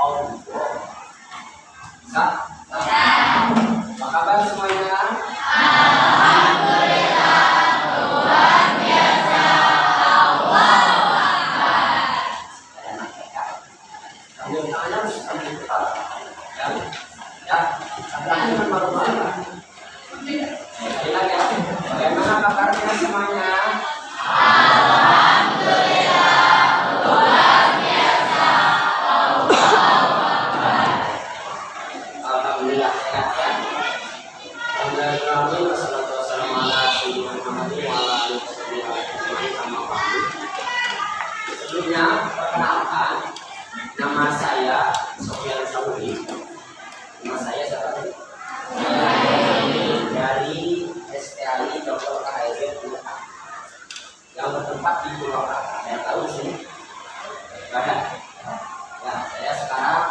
Allah. Bisa? Apa kabar semuanya? Bagaimana kabarnya semuanya? Alhamdulillah sehat ya. Alhamdulillah wassalatu wassalamu ala sayyidina Muhammadin wa ala alihi wasallam. Sebelumnya perkenalkan, nama saya Sofyan Saudi. Nama saya siapa? Dari STAI Dr. KHZ yang bertempat di Purwakarta. Saya tahu sih, ada. Ya, saya sekarang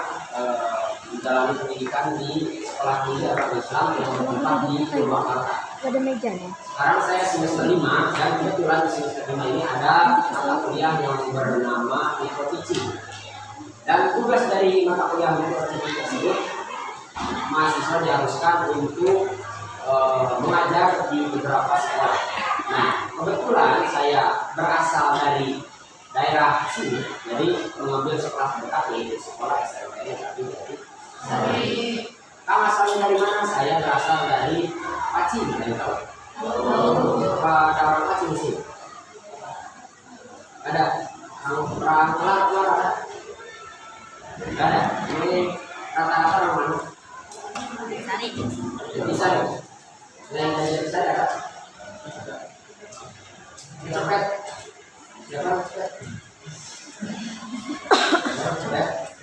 menjalani pendidikan di Sekolah Tinggi Agama Islam yang bertempat di Purwakarta. Ada mejanya. Sekarang saya semester 5 dan kebetulan di semester 5 ini ada mata kuliah yang bernama Micro Teaching. Dan tugas dari mata kuliah Micro Teaching tersebut, mahasiswa diharuskan untuk mengajar di beberapa sekolah. Nah, kebetulan saya berasal dari daerah sini, jadi mengambil sekolah terdekat yaitu sekolah SMPN dari kamu asalnya dari mana? Saya berasal dari Pacing, dari tahu. Ada orang Pacing di sini? Ada. Orang keluar ada? Tidak ada. Ini rata-rata orang mana? Bisa ya? Yang dari bisa ada? Cepet. Siapa?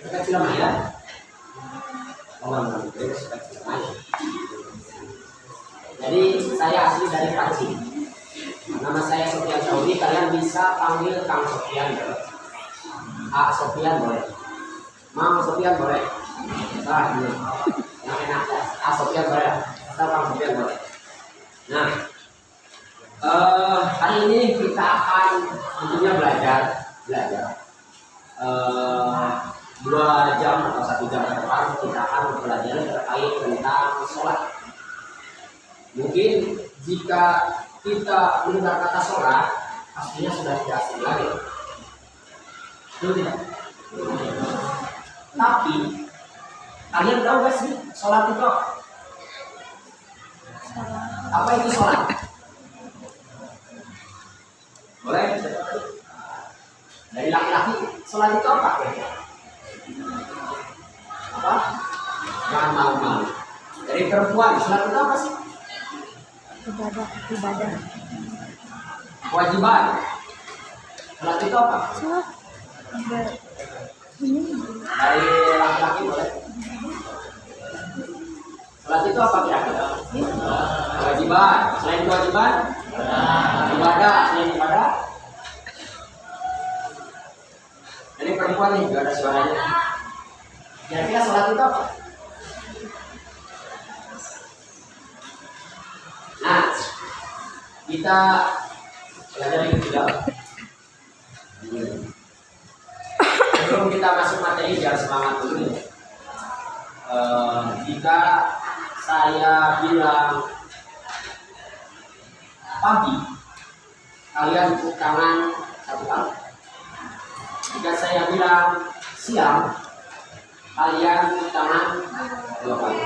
Cepet film ya? Jadi saya asli dari Pacing. Nama saya Sofyan Saudi. Kalian bisa panggil Kang Sofyan. Sofyan boleh. Mang Sofyan boleh. Yang enak ya. Sofyan boleh. Atau Kang Sofyan boleh. Nah, hari ini kita akan tentunya belajar 2 jam atau 1 jam ke depan kita akan mempelajari terkait tentang sholat. Mungkin jika kita mendengar kata sholat, pastinya sudah tidak asing lagi. Betul tidak? Tapi kalian tahu gak sih sholat itu apa? Apa itu sholat? Boleh? Dari laki-laki, sholat itu apa? Apa? Jangan malu-malu. Dari perempuan, sholat itu apa sih? Ibadah. Kewajiban. Sholat itu apa? Dari laki-laki boleh. Sholat itu apa kira-kira? Kewajiban. Selain kewajiban? Ibadah. Selain ibadah? Ini perempuan nih, gak ada suaranya. Kira-kira sholat itu apa? Nah, kita belajar yang tidak. Sebelum kita masuk materi, biar semangat dulu ya. Jika saya bilang pagi, kalian tepuk tangan 1 kali. Jika saya bilang siang, kalian tepuk tangan 2 kali.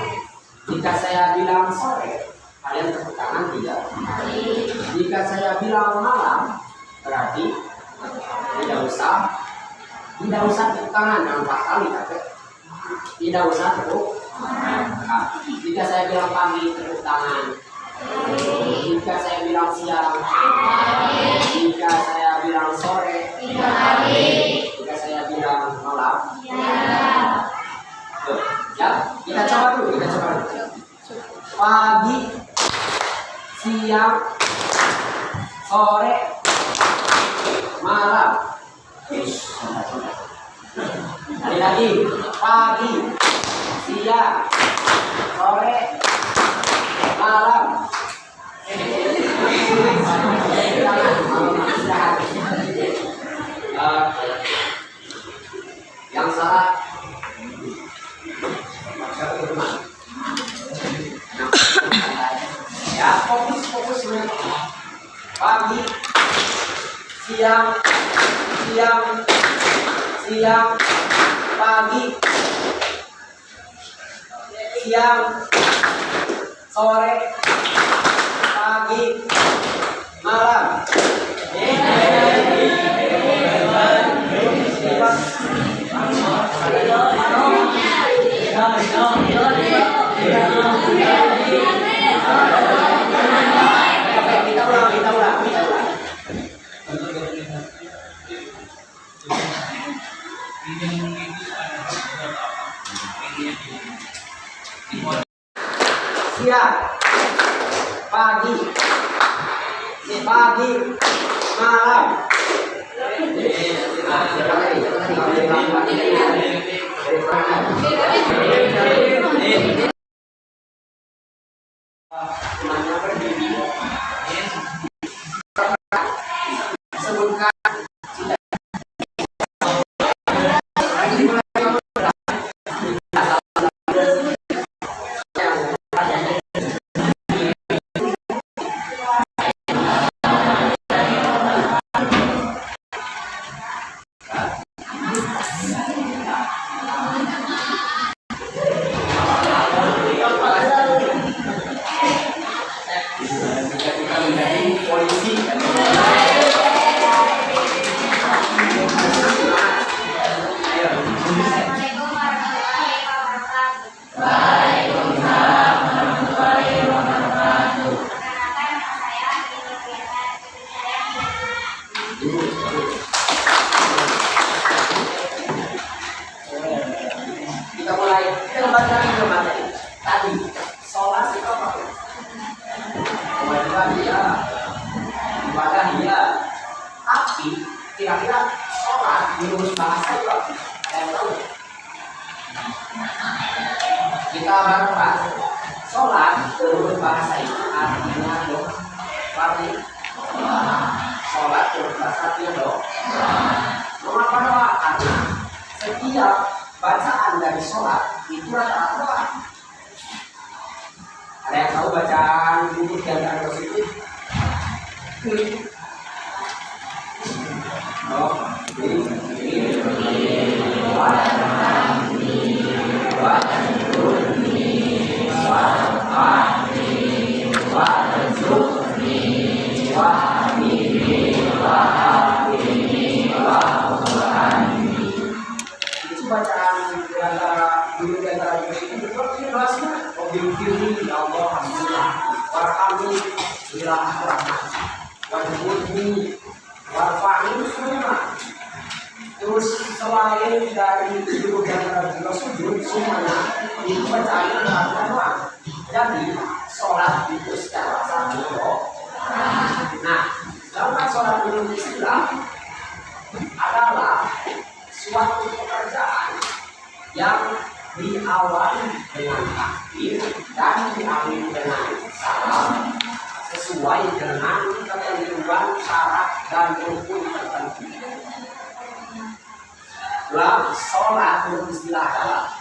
Jika saya bilang sore, kalian tepuk tangan 3 kali. Jika saya bilang malam, berarti tidak usah tepuk tangan 4 kali, kakek. Tidak usah tepuk. Nah, jika saya bilang pagi, tepuk tangan. Jika saya bilang siang, jika saya bilang sore, jika saya bilang malam, ya, kita coba dulu. Pagi, siang, sore, malam. Lagi, pagi, siang, sore, malam. Yang salah Ya, fokus semuanya. Pagi, siang, pagi, siang, sore, pagi, malam. Kita ulang. Siang, pagi, malam. Sebutkan polisi. Kita mulai. Kita baca materi. Tadi sholat itu apa? Kewajiban ya, ibadah ya. Tapi kira-kira sholat menurut bahasa itu apa? Yang tahu? Kita baru bahas sholat menurut bahasa itu artinya dong. Berarti sholat menurut bahasa artinya dong. Mengapa doa? Karena setiap bacaan dari sholat itu ada doa. Ada yang tahu bacaan buku di antara positif? Itu bacaan di antara dulu di antara positif itu artinya bahasnya Obim-firni ya Allah alhamdulillah warhamni bila rahmat wajibuni warfa'ni itu semuanya. Terus selain dari dulu di antara juga sujud semuanya itu bacaannya bahasa doa. Jadi sholat itu secara satu doa. Nah, sedangkan sholat menurut istilah adalah suatu pekerjaan yang diawali dengan takbir dan diakhiri dengan salam sesuai dengan ketentuan syarat dan rukun tertentu. Sholat menurut istilah adalah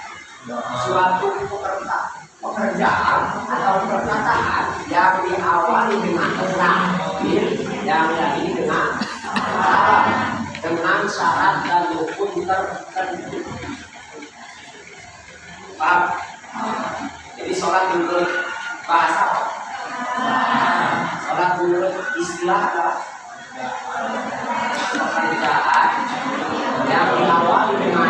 suatu pekerjaan atau perkataan yang diawali dengan takbir yang diakhiri dengan salam dengan syarat dan rukun tertentu. Paham? Jadi sholat menurut bahasa apa? Sholat menurut istilah adalah pekerjaan yang diawali dengan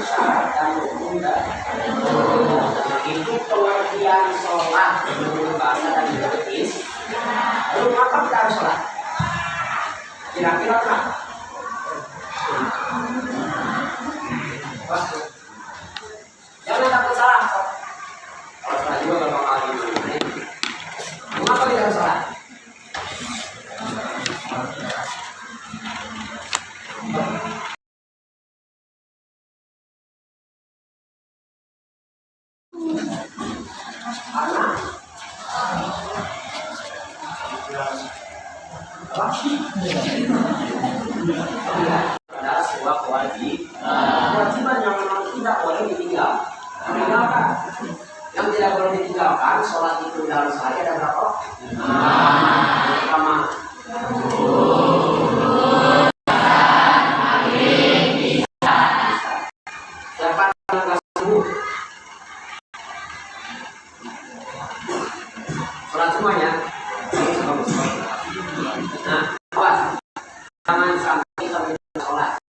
syarat dan rukun itu pengertian sholat menurut bahasa dan menurut istilah. Lalu apa kita harus sholat? Kira-kira kenapa? Jangan takut salah. Kalau salah juga gak bakal gimana. Mengapa kita harus salah? Karena adalah sebuah kewajiban yang memang tidak boleh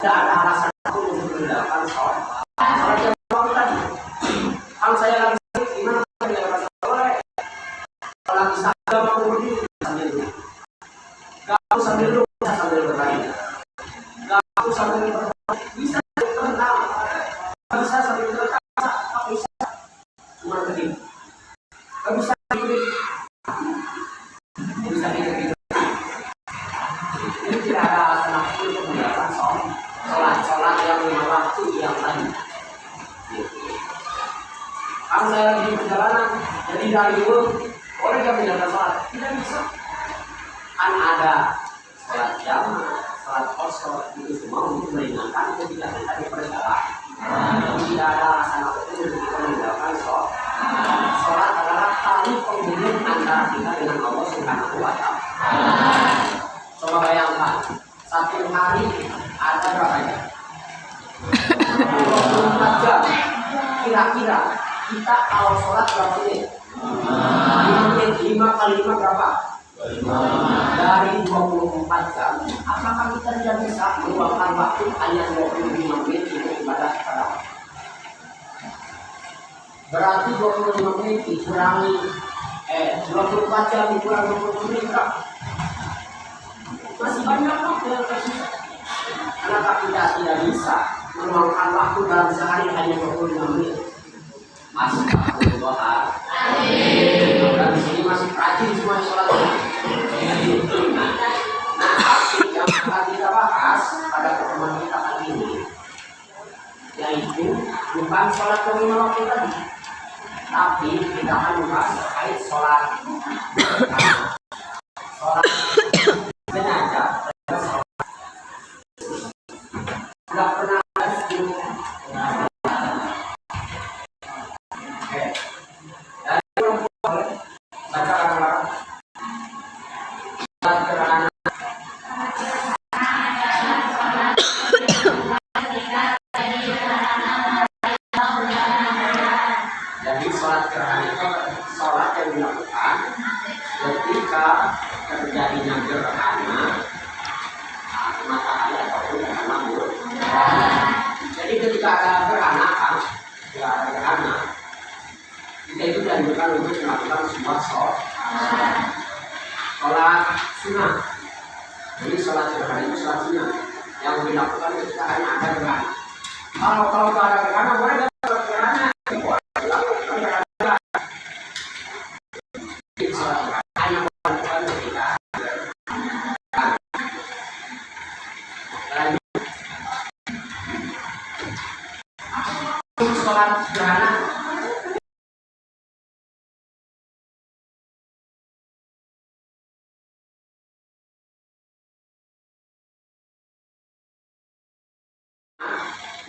tidak ada alasan aku untuk meninggalkan sholat yang waktu tadi. Kalau saya lagi sakit, gimana meninggalkan sholat? Kalau lagi sakit, gak mau berdiri sambil duduk. Gak mau sambil duduk, bisa sambil berlari. Gak mau sambil berlari, bisa terentang. Gak bisa sambil terentang, gak bisa. Cuma berdiri. Gak bisa berdiri. Gak bisa berdiri. Ini tidak ada alasan aku untuk meninggalkan sholat yang lima waktu yang tadi. Kalau saya lagi di perjalanan, jadi dari dulu orang yang meninggalkan sholat tidak bisa. Kan ada sholat jamaah, sholat kosong itu semua untuk meringankan ketika kita di perjalanan. Tidak ada alasan aku untuk meninggalkan sholat. Sholat adalah tali penghubung antara kita dengan Allah Subhanahu wa Ta'ala. Coba bayangkan, satu hari ada berapa jam? 24 jam. Kira-kira kita kalau sholat berapa menit? 5 menit, 5 kali 5 berapa? 5. Dari 24 jam, apakah kita tidak bisa meluangkan waktu hanya 25 menit untuk ibadah kepada Allah? Berarti 25 menit dikurangi 24 jam dikurangi 20 menit berapa? Masih banyak waktu yang tersisa. Kenapa kita tidak bisa meluangkan waktu dalam sehari hanya 25 menit? Masih waktu doa. Dan di sini masih rajin semua sholat. Nah, yang akan kita bahas pada pertemuan kita kali ini, yaitu bukan sholat yang lima waktu tadi, tapi kita akan membahas terkait sholat jenazah. Tidak pernah jadi sholat gerhana itu sholat yang dilakukan ketika terjadinya gerhana matahari ataupun gerhana bulan. Jadi ketika ada gerhana kita itu dianjurkan untuk melakukan sebuah sholat sunnah. Jadi sholat gerhana itu sholat sunnah yang dilakukan ketika hanya ada gerhana. Kalau ada gerhana boleh nggak sholat gerhana? Sholat gerhana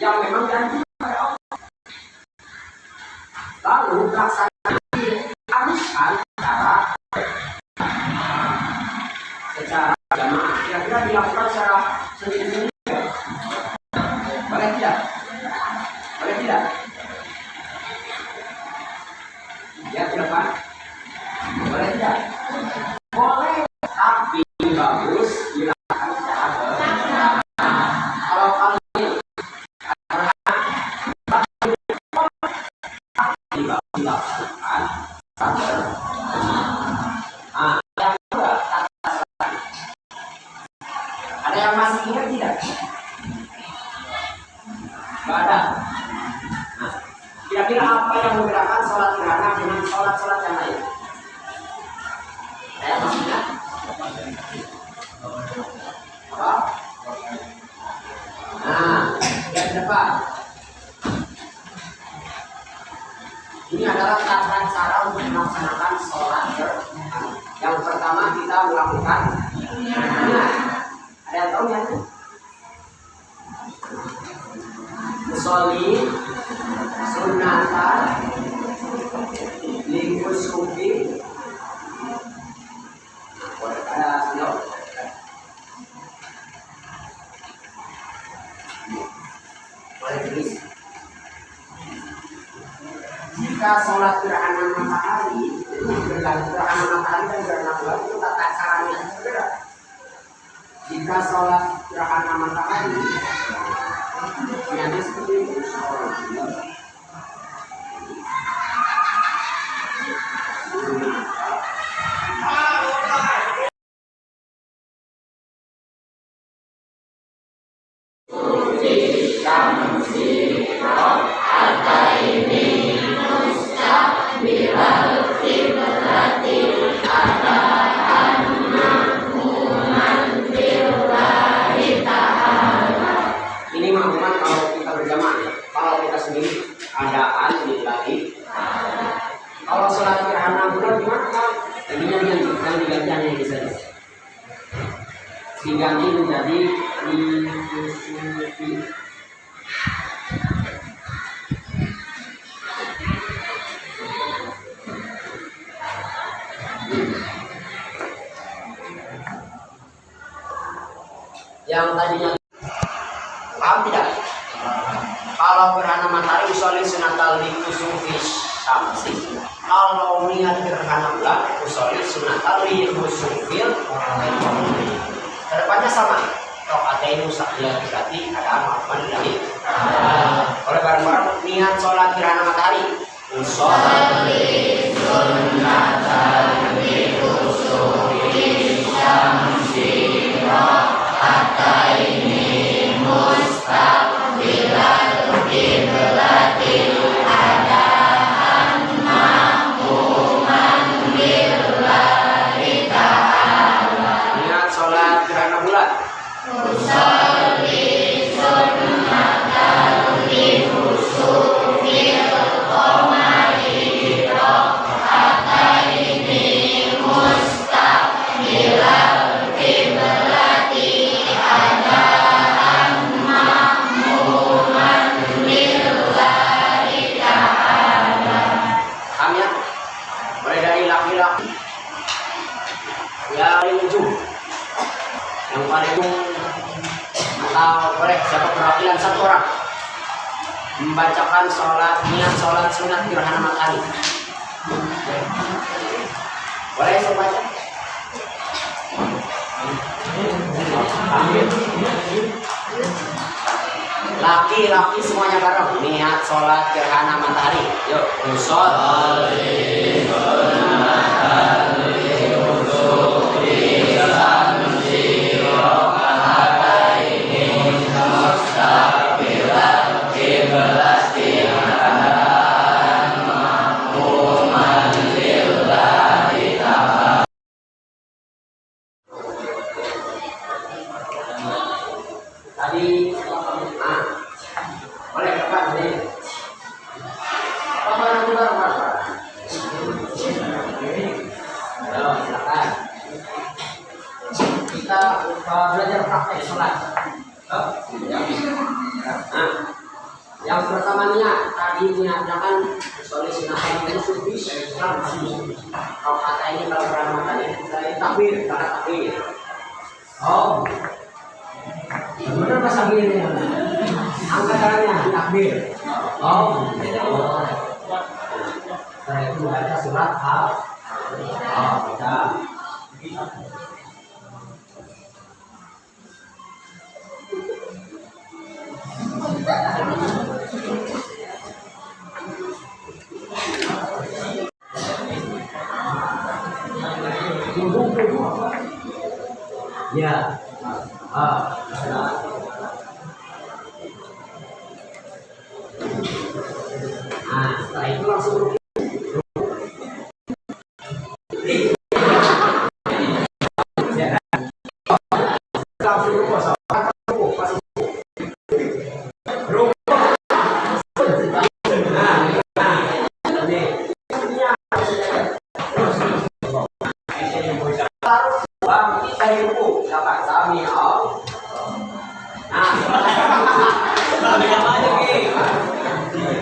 yang memang janji pada Allah. Lalu pelaksanaan diharuskan secara jamaah. Kira-kira dilakukan secara sendiri-sendiri. Boleh tidak? Boleh tidak? Ya, silakan. Boleh tidak? Boleh, tapi bagus dilakukan secara berjamaah. Kalau kalian dilakukan ada yang masih ingat tidak? Tidak ada. Nah, kira-kira apa yang membedakan sholat gerhana dengan sholat-sholat yang lain? Ada yang masih ingat? Apa? Nah, lihat ke depan. Ini adalah tata cara untuk melaksanakan sholat gerhana. Yang pertama kita melakukan ada yang tahu ya? Musolli sunnatan likusufi. Ada sunnah. Boleh tulis. Jika sholat gerhana matahari itu bergantung gerhana matahari dan gerhana bulan itu tata caranya berbeda. Jika sholat gerhana matahari, niatnya seperti itu. Ini maklumat kalau kita berjamaah ya. Kalau kita sendiri adaan lagi. Kalau sholat gerhana bulan gimana kan? Diganti ini saja. Diganti menjadi ikusufi. Yang tadinya paham tidak? Kalau gerhana matahari usolin sunatal ikusufi samsi. Kalau niat gerhana bulan usolin sunatal ikusufil. Kedepannya sama. Rokaatain musaknya berarti ada maklumat dari. Oleh bareng-bareng niat sholat gerhana matahari. Usolin sunatal ikusufi samsi. Ataini mustaqbilal qiblatil adaan mahmuman billahi ta'ala. Niat sholat gerhana bulan. Usolli sunnatal ikusufi qamari rokataini mustaqbilal yang paling atau boleh siapa perwakilan satu orang membacakan niat sholat sunat gerhana matahari. Boleh saya baca? Laki-laki semuanya bareng niat sholat gerhana matahari. Yuk, tadi boleh kapan nih? Apa yang kita lakukan? Silakan. Kita belajar praktek sholat. Yang pertamanya tadi menyatakan sholat sunat itu sufi Islam. Kalau kata ini kalau berapa tadi saya takbir, kata takbir. Oh. Benar pas begini ya. Angkat tangannya takbir. Oh. Saya itu baca surat Al. Oh, baca. Ya. Setelah itu langsung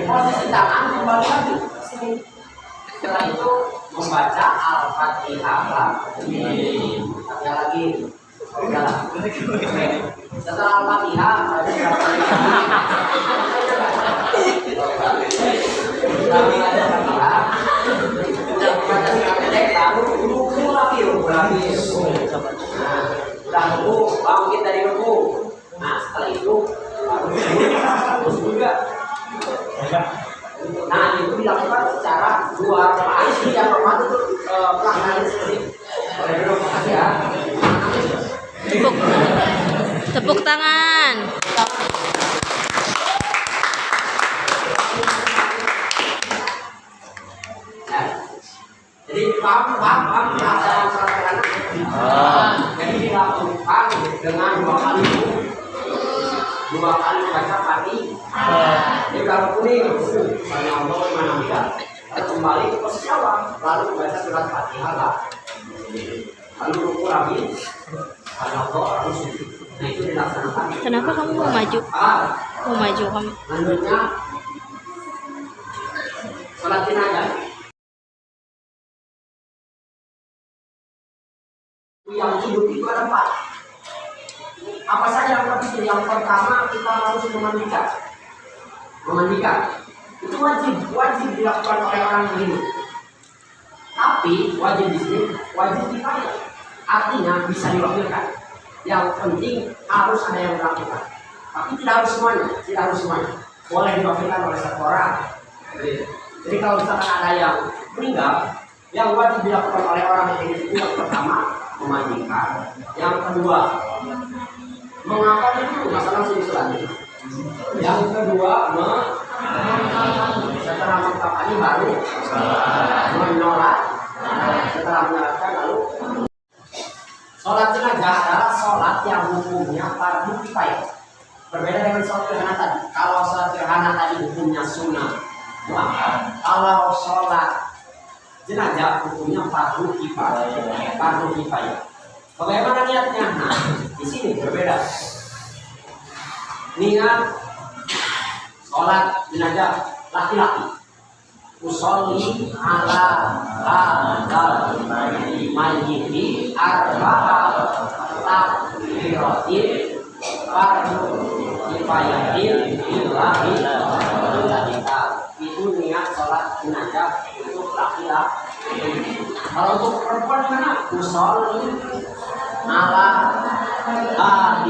posisi tangan kembali lagi sini. Setelah itu membaca Al-Fatihah lagi. Setelah Al-Fatihah Udah ruku, bangkit dari ruku. Nah setelah itu terus juga. Nah itu dilakukan secara 2 rakaat. Yang rakaat itu pelaksanaan seperti terima kasih ya. Tepuk tangan. Nah, jadi paham pelaksanaan sholat gerhana. Jadi dilakukan dengan 2 kali baca pagi. Jadi kalau kuning, misalnya Allah mana tidak, kembali ke posisi awal, lalu baca surat Fatihah. Lalu ruku lagi, Allah harus. Nah itu dilaksanakan. Kenapa kamu mau maju? Mau maju kamu? Lanjutnya sholat jenazah. Yang hidup itu ada 4. Apa saja yang penting? Yang pertama kita harus memandikan. Itu wajib dilakukan oleh orang yang hidup. Tapi wajib di sini wajib kifayah. Artinya bisa diwakilkan. Yang penting harus ada yang melakukan. Tapi tidak harus semuanya. Boleh diwakilkan oleh 1 orang. Jadi kalau misalkan ada yang meninggal, yang wajib dilakukan oleh orang yang hidup itu yang pertama memandikan. Yang kedua mengapa itu masalah selanjutnya. Yang kedua setelah mengkapani baru menolak. Setelah menyolatkan lalu sholat jenazah adalah sholat yang hukumnya fardu kifayah. Berbeda dengan sholat gerhana tadi. Kalau sholat gerhana tadi hukumnya sunnah, kalau sholat jenazah hukumnya fardu kifayah. Bagaimana niatnya? Nah, di sini berbeda. Niat sholat jenazah laki-laki. Usolli ala hadzal mayyiti arba'a takbiratin fardu kifayatin lillahi ta'ala. Itu niat sholat jenazah untuk laki-laki. Kalau untuk perempuan mana? Usolli ala hadzal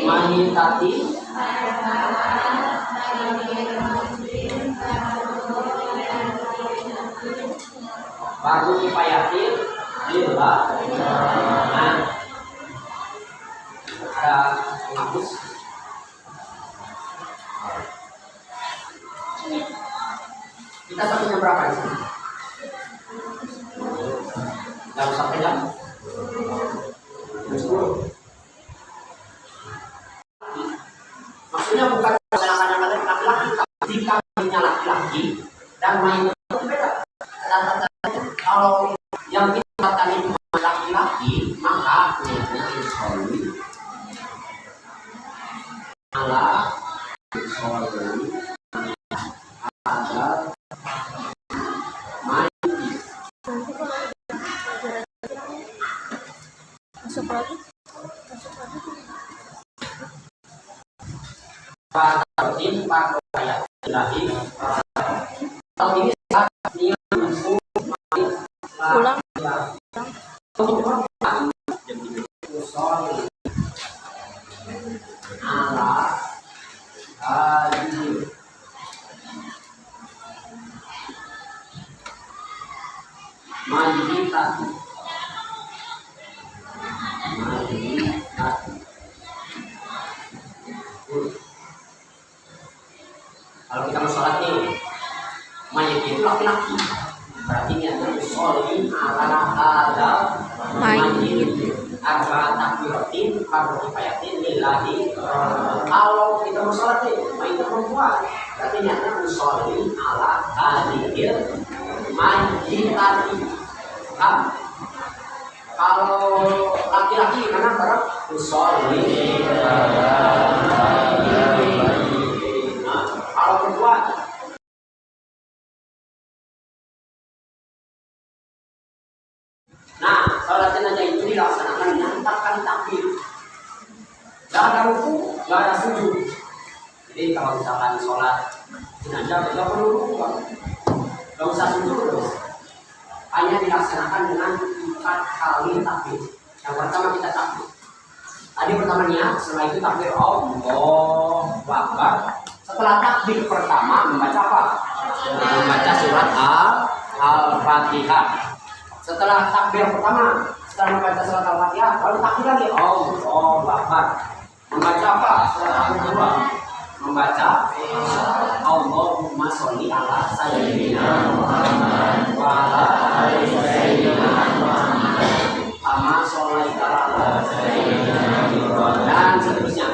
mayyitati fardu kifayatin lillah. Nah, ada penghapus. Kita satunya berapa di sini? Jam sampai jam 10. Maksudnya bukan kadang-kadang laki-laki, ketika punya laki-laki dan main itu beda. Kalau yang kita katakan itu laki-laki, maka niatnya usolli ala usolli ada main. Masuk lagi. Tim pakaian lagi. Kalau ini Pulang. ala haji majitati. Kalau kita mau sholat nih, mayit itu laki-laki, berarti niatnya usolli ala hadzal mayyit arba'a takbiratin fardu kifayatin lillahi. Kalau kita mau sholat nih, mayit perempuan, berarti niatnya usolli ala hadzal mayyitati. Kalau laki-laki karena berapa? Usolli kalau perempuan nah sholat jenazah itu dilaksanakan dengan 4 kali takbir. Gak ada ruku, gak ada sujud. Jadi kalau misalkan sholat jenazah gak perlu ruku, gak usah sujud, hanya dilaksanakan dengan 4 kali takbir. Yang pertama kita takbir. Tadi pertamanya, setelah itu takbir Allahu Akbar. Setelah takbir pertama membaca apa? Membaca surat Al-Fatihah. Setelah takbir pertama, setelah membaca surat Al-Fatihah, lalu takbir lagi Allahu Akbar. Membaca apa? Setelah takbir kedua, membaca Allahumma sholli ala sayyidina Muhammad wa ala ali sayyidina Muhammad kama sholaita ala sayyidina Ibrahim dan seterusnya.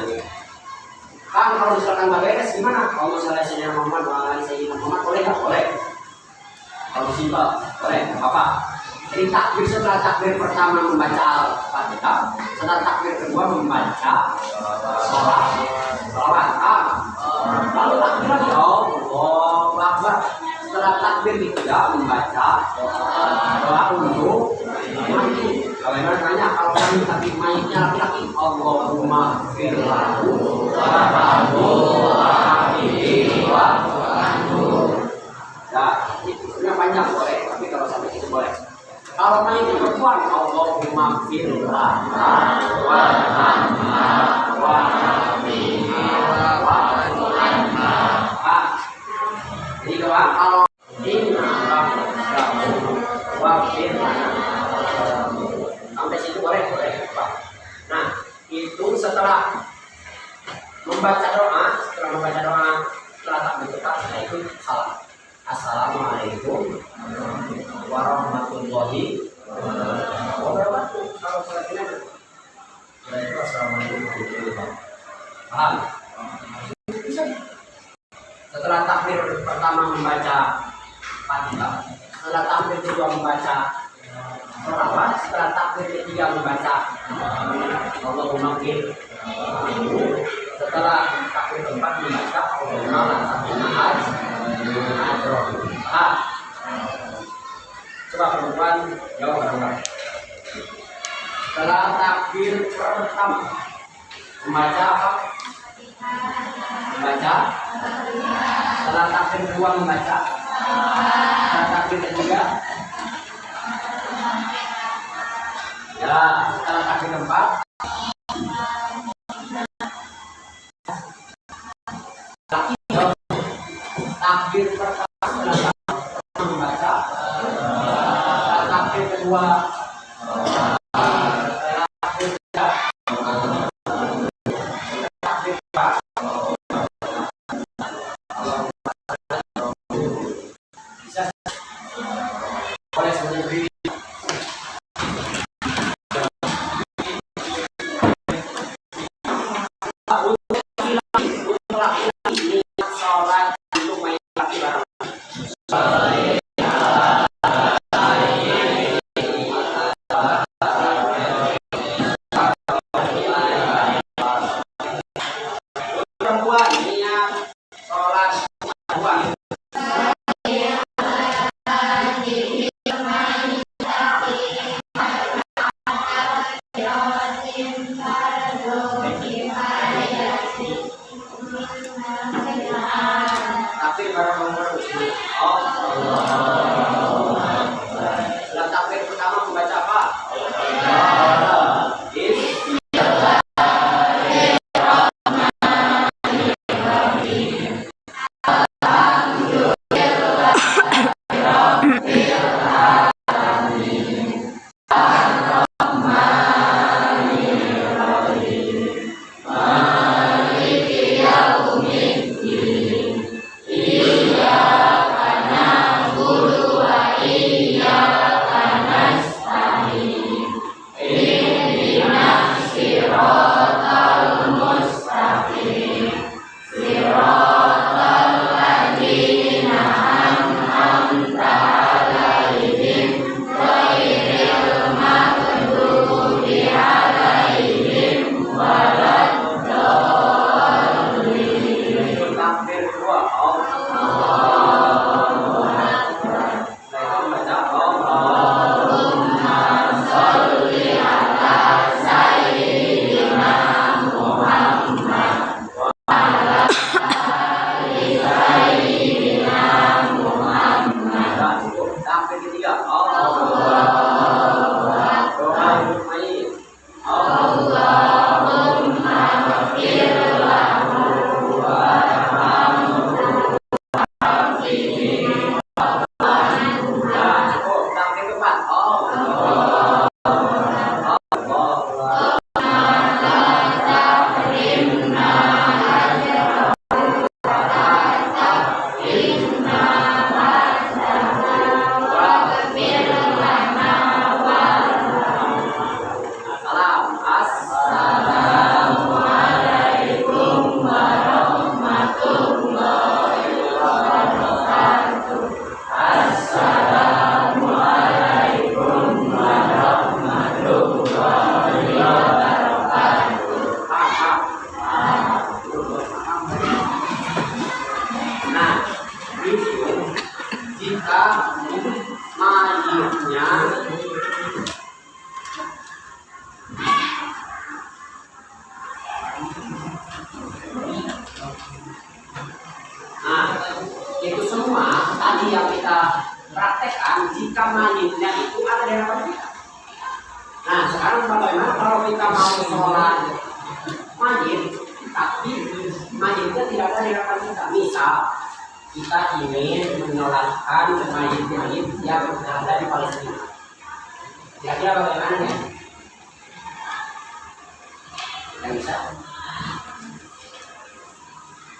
Kan kalau misalkan nggak beres gimana? Allahumma sholli ala sayyidina Muhammad wa ala ali sayyidina Muhammad boleh nggak? Boleh. Kalau simpel boleh, nggak apa-apa. Jadi takbir setelah takbir pertama membaca Al-Fatihah, setelah takbir kedua membaca sholawat. Lalu takbir lagi Allahu Akbar. Setelah takbir ketiga membaca doa untuk mayit. Bagaimana tanya kalau kami tapi mayitnya laki-laki? Allahumma firlahu warhamhu warhamni warhamhu. Ya, itu sebenarnya panjang boleh, tapi kalau sampai itu boleh. Kalau mayitnya perempuan, Allahumma firlahu warhamha warhamni warhamhu. Jadi doa kalau inna wafir sampai situ boleh. Nah itu setelah membaca doa, setelah takbir setelah itu salam. Assalamualaikum warahmatullahi wabarakatuh. Kalau salat ini ada assalamualaikum warahmatullahi wabarakatuh. Paham? Setelah takbir pertama membaca Fatihah, setelah takbir kedua membaca sholawat, setelah takbir ketiga membaca Allahumma fir, setelah takbir keempat membaca Allahumma coba perempuan jawab perempuan. Setelah takbir pertama membaca apa? Membaca. Setelah takbir kedua membaca. Setelah takbir ketiga. Ya, setelah takbir keempat. Takbir pertama setelah membaca. Setelah takbir kedua. menyolatkan mayit, tapi mayitnya tidak ada di hadapan kita. Misal kita ingin menyolatkan mayit-mayit yang ada di Palestina. Kira-kira bagaimana ya? Tidak bisa.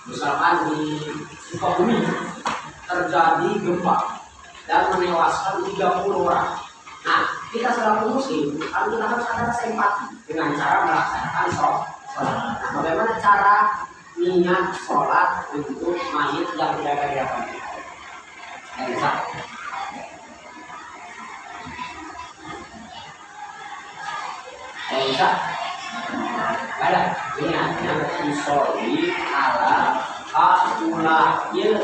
Misalkan di Sukabumi terjadi gempa dan menewaskan 30 orang. Nah, kita selaku muslim, kan kita harus ada simpati dengan cara melaksanakan sholat. Nah, bagaimana cara niat sholat untuk mayit yang tidak ada di hadapan kita? Tidak bisa. Tidak bisa. Ada niatnya usolli ala aulahil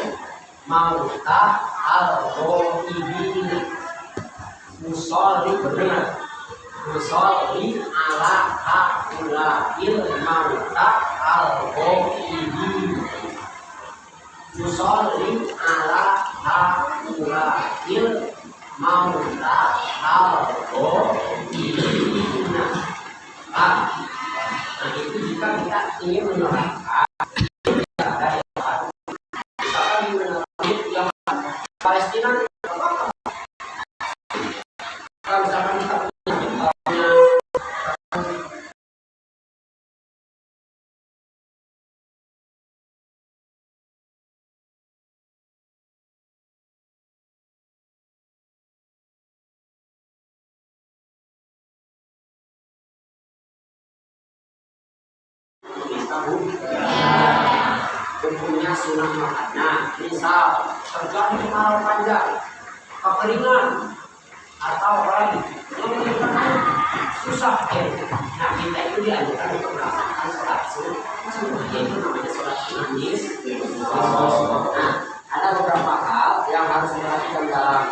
mauta al-ghaibin. Usolli benar. Usolli ala aulahil mauta al-ghaibin. Usolli ala aulahil mauta al-ghaibin. Nah, itu jika kita ingin menyolatkan yang Palestina, kalau misalkan kita punya hukumnya sunnah makanya, misal terjadi kemarau panjang, kekeringan, atau orang yang membutuhkan air susah air. Nah, kita itu dianjurkan untuk melaksanakan sholat sunnah, yaitu namanya sholat sunnah. Nah, ada beberapa hal yang harus dilakukan dalam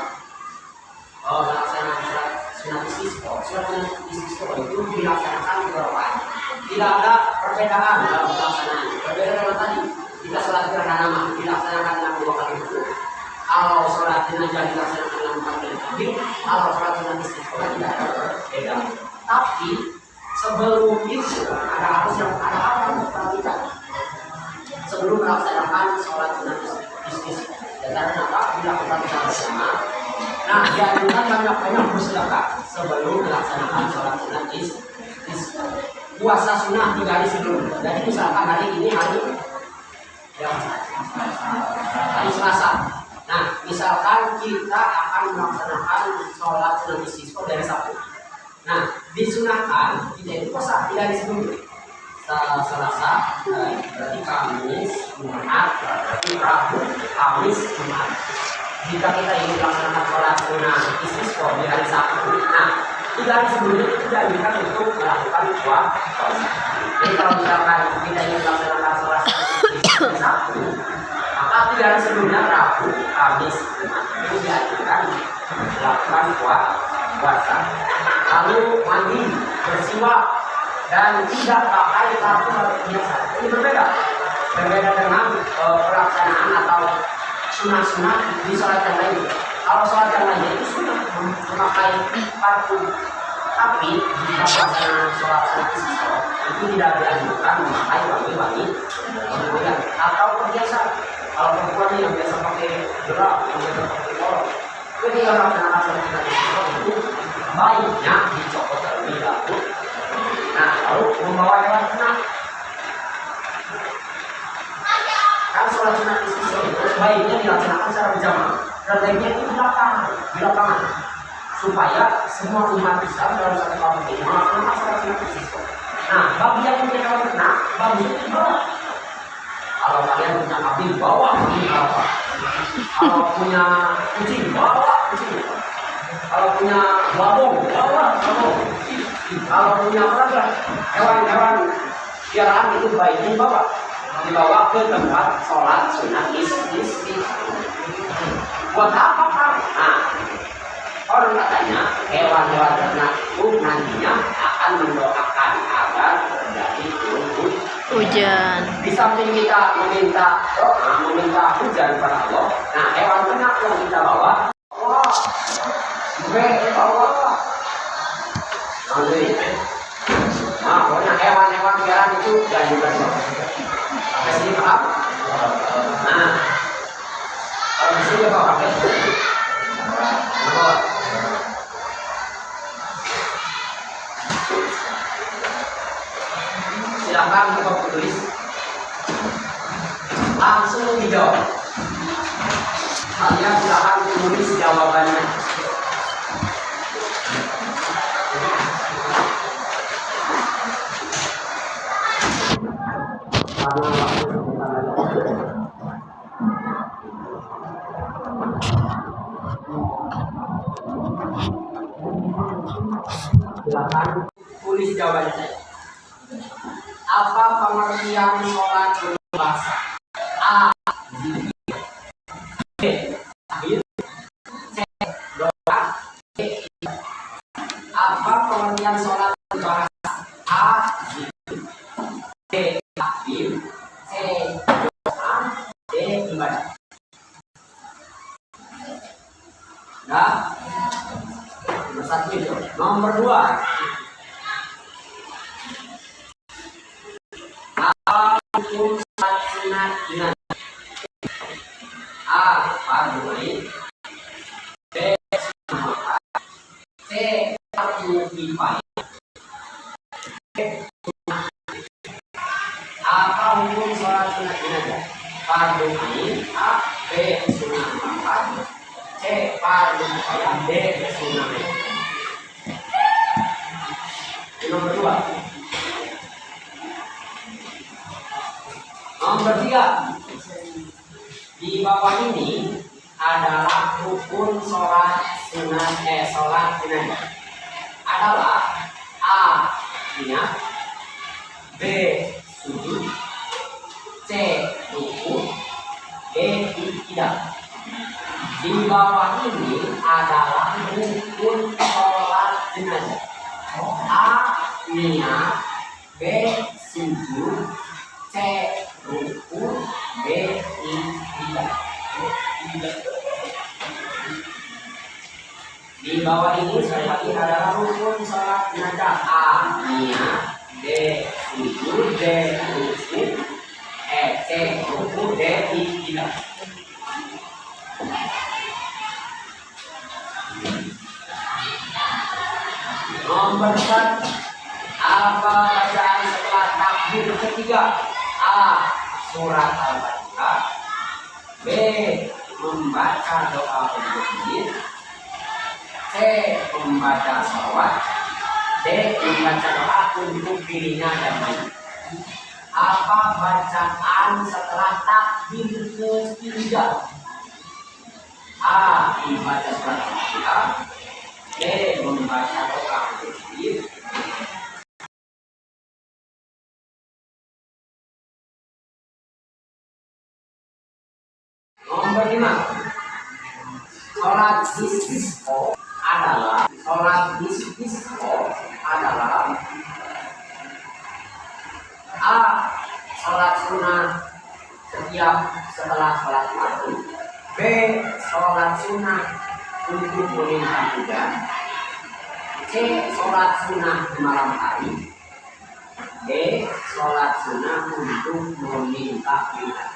melaksanakan sholat sunnah istisqa. Sholat sunnah istisqa itu dilaksanakan beberapa. Tidak ada perbedaan dalam pelaksanaan. Berbeda dengan tadi, kita sholat gerhana dilaksanakan dengan 2 kali wudhu. Kalau sholat jenazah dilaksanakan dengan 4 kali takbir. Kalau sholat sunnah istisqa tidak ada berbeda. Tapi sebelum itu ada hal yang harus diperhatikan sebelum melaksanakan sholat sunnah istisqa. Dan apa? Dilakukan bersama-sama. Nah, dianjurkan banyak-banyak bersedekah sebelum melaksanakan sholat sunnah istisqa. Puasa sunnah 3 hari sebelum. Jadi misalkan hari ini hari Selasa. Nah, misalkan kita akan melaksanakan sholat sunnah istisqa dari Sabtu. Nah, disunahkan kita itu puasa 3 hari sebelum. Selasa berarti Kamis, Jumat, berarti Rabu, Kamis, Jumat. Jika kita ingin melaksanakan sholat sunnah istisqa di hari Sabtu, nah 3 hari sebelumnya itu dianjurkan untuk melakukan puasa. Jadi kalau misalkan kita ingin melaksanakan sholat istisqa Sabtu, maka 3 hari sebelumnya Rabu, Kamis, Jumat itu dianjurkan melakukan puasa. Lalu mandi, bersiwak, dan tidak pakai kartu biasa. Ini berbeda dengan pelaksanaan atau sunnah-sunnah di sholat yang lain. Kalau sholat yang lainnya itu sunnah memakai kartu, tapi jika pelaksanaan sholat istisqa itu tidak dianjurkan memakai wangi-wangi atau perhiasan. Kalau perempuan yang biasa pakai gerak, yang biasa pakai kolor, ketika melaksanakan sholat istisqa itu baiknya dicopot terlebih dahulu. Nah, lalu membawa hewan ternak. Kan sholat sunnah istisqa itu baiknya dilaksanakan secara berjamaah. Dan baiknya itu di lapangan, supaya semua umat Islam dalam satu kampung ini melaksanakan sholat sunnah istisqa. Nah, bagi yang punya hewan ternak, baginya dibawa. Kalau kalian punya kambing, bawa kambing apa? Kalau punya kucing, bawa kucing. Kalau punya babong, bawa babong. Kalau punya hewan-hewan piaraan itu baiknya dibawa ke tempat sholat sunnah istisqa. Buat apa kan? Nah, orang katanya hewan-hewan ternak itu nantinya akan mendoakan agar terjadi hujan. Di samping kita meminta doa, meminta hujan kepada Allah. Nah, hewan ternak yang kita bawa, wah, bawa. Nah, pokoknya hewan dan juga 2. Sampai sini paham? Nah, kalau di sini apa pakai? Nomor. Silakan untuk tulis. Langsung dijawab. Kalian silakan tulis jawabannya. Silakan tulis jawabannya saya. Apa pengertian sholat berbahasa? A. B. Tahiyat. C. Doa. D. Apa pengertian sholat berbahasa? A. B. Tahiyat. C. Doa. D. Ibadah. Nah, nomor 1 itu. Nomor 2. Hukum salat sunat jenazah. A. Fardu ain. B. Sunnah. C. Fardu kifayah. Apa hukum salat sunat jenazah? Fardu ain. A. B. Sunnah muakkad. C. Fardu kifayah. D. Sunnah. Nomor 2. Nomor 3. Di bawah ini adalah rukun sholat sunat sholat jenazah. Adalah A. Niat. B. Sujud. C. Ruku. D. Iktidal. Di bawah ini adalah rukun sholat jenazah. A. Niat. B. Sujud. C. Ruku. D. Iktidal. Di bawah ini sekali lagi adalah rukun sholat jenazah. A. Niat. B. Sujud. D. Ruku. C. Ruku. D. Iktidal. Nomor 4. Apa bacaan setelah takbir ketiga? A. Surat Al-Fatihah. B. Membaca doa berzikir. C. Membaca sholawat. D. Membaca doa untuk dirinya dan mayit. Apa bacaan setelah takbir ketiga? A. Membaca surat Al-Fatihah. D. Membaca doa berzikir. Nomor 5. Sholat istisqa adalah A. Sholat sunnah setiap setelah sholat maghrib. B. Sholat sunnah untuk meminta hujan. C. Sholat sunnah di malam hari. D. Sholat sunnah untuk meminta hujan.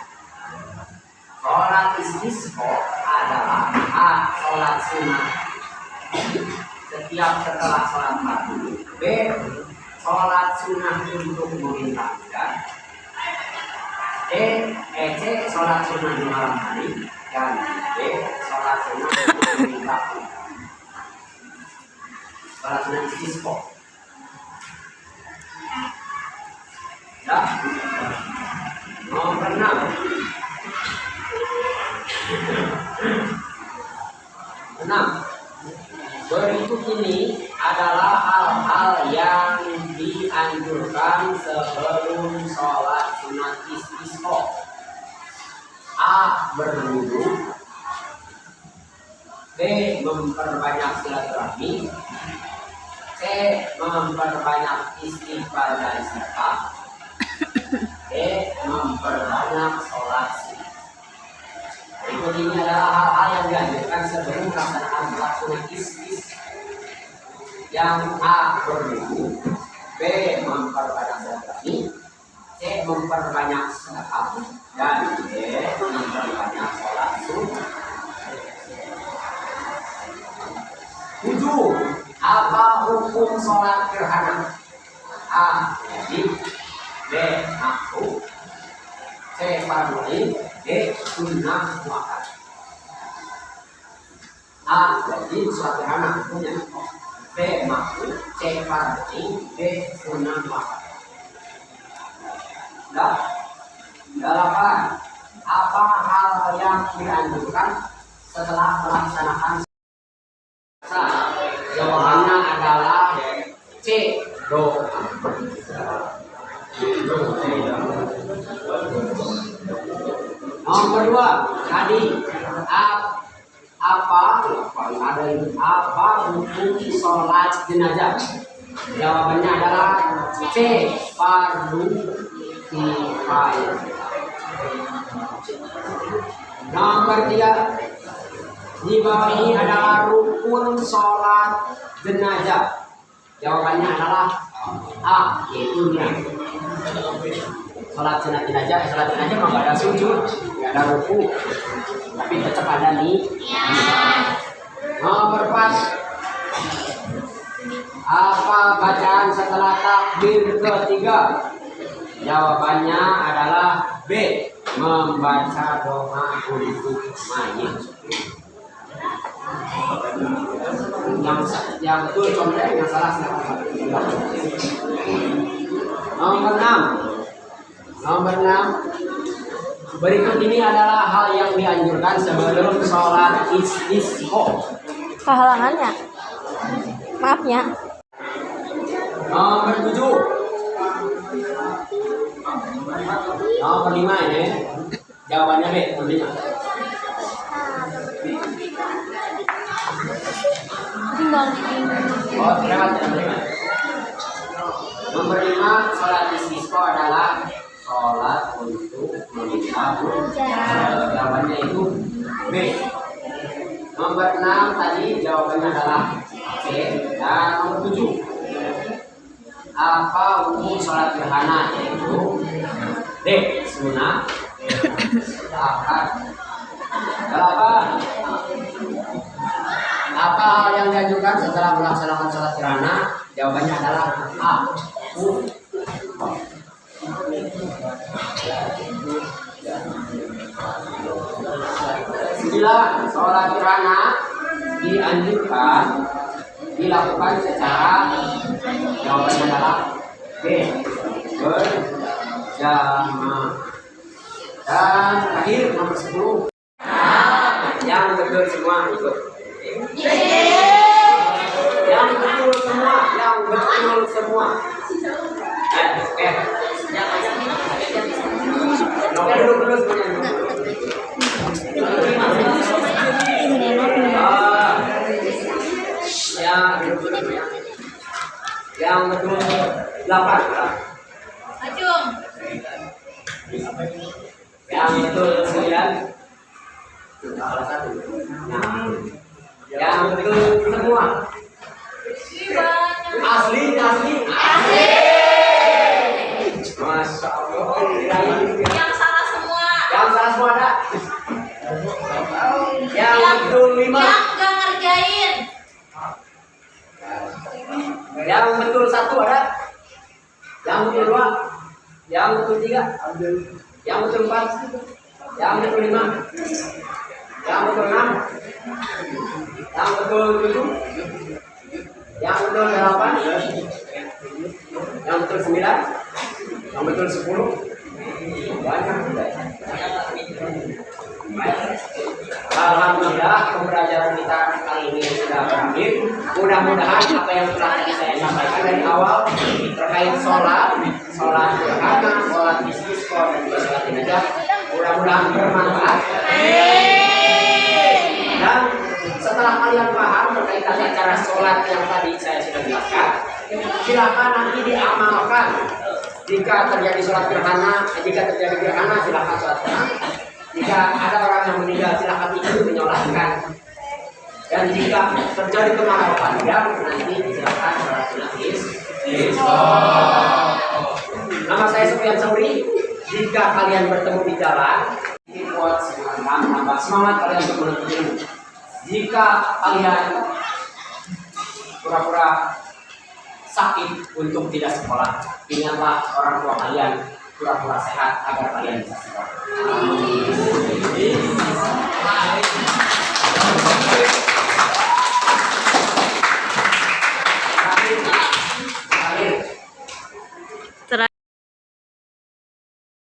Sholat istisqa adalah A. Sholat sunnah setiap setelah sholat maghrib. B. Sholat sunnah untuk meminta hujan. C. Sholat sunnah di malam hari. Dan D. Sholat sunnah untuk meminta hujan. Sholat sunnah istisqa. Ya. Nomor 6. Berikut ini adalah hal-hal yang dianjurkan sebelum sholat sunat istisqa. A. Berwudu. B. Memperbanyak silaturahmi. C. Memperbanyak istighfar dan sedekah. D. Memperbanyak sholat sunat. Berikut ini adalah hal-hal yang dianjurkan sebelum melaksanakan sholat sunat istisqa. Yang A. Berwudu. B. Memperbanyak silaturahmi. C. memperbanyak sedekah, dan D memperbanyak sholat sunnah. 7. Apa hukum sholat gerhana? A. Wajib. B. Makruh. C. Fardhu ain. D. Sunnah muakkad. A. Wajib sholat gerhana hukumnya. B. Makruh. C. Fardhu ain. D. Sunnah muakkad. 8. Apa hal yang dianjurkan setelah melaksanakan? Jawabannya adalah C. Doa. Nomor 2 tadi apa hukum sholat jenazah? Jawabannya adalah C. Fardhu kifayah. Nomor 3 di bawah ini adalah rukun sholat jenazah. Jawabannya adalah A. Yaitu niat. Sholat jenazah mah nggak ada sujud, nggak ada ruku, tapi tetap ada nih. Nomor 4. Apa bacaan setelah takbir ketiga? Jawabannya adalah B. Membaca doa untuk mayit. Yang betul contoh, yang salah silakan. Nomor 6. Berikut ini adalah hal yang dianjurkan sebelum sholat istisqa. Kehalangannya. Maafnya. Nomor 7. Nomor 5 ini. Jawabannya B. Nomor 5. Oh, terlewat. Nomor 5, sholat istisqa adalah sholat untuk meminta hujan. Jawabannya itu B. Nomor 6 tadi jawabannya adalah C. Dan nomor 7, apa hukum sholat gerhana? Yaitu D. Sunnah. Akad. 8. Apa hal yang diajukan setelah melaksanakan sholat gerhana? Jawabannya adalah A. Sholat gerhana dianjurkan dilakukan secara, jawabannya adalah B. Berjamaah. Dan terakhir nomor 10. Yang betul semua ikut. Yang betul semua. Nomor dulu semuanya. Yang betul 8. Acung. Yang betul 9. Salah satu. Yang betul semua. Asli. Masya Allah. Yang salah semua. Yang salah semua ada. Yang betul 5. Yang gak ngerjain. Yang betul 1 ada. Yang betul 2. Yang betul 3. Yang betul 4. Yang betul 5. Yang betul 6. Yang betul 7. Yang betul 8. Yang betul 9. Yang betul 10. Banyak. Alhamdulillah pembelajaran kita kali ini sudah berakhir. Mudah-mudahan apa yang telah saya sampaikan dari awal terkait sholat gerhana, sholat istisqa dan juga sholat jenazah, mudah-mudahan bermanfaat. Dan setelah kalian paham terkait tata cara sholat yang tadi saya sudah jelaskan, silakan nanti diamalkan. Jika terjadi sholat gerhana, silakan sholat gerhana. Jika ada orang yang meninggal, silakan ikut menyolatkan. Dan jika terjadi kemarau panjang, nanti silakan sholat sunat istisqa. Nama saya Sufyan Sauri. Jika kalian bertemu di jalan, buat semangat kalian untuk menuntut ilmu. Jika kalian pura-pura sakit untuk tidak sekolah, ingatlah orang tua kalian pura-pura sehat agar kalian bisa sekolah. Amin.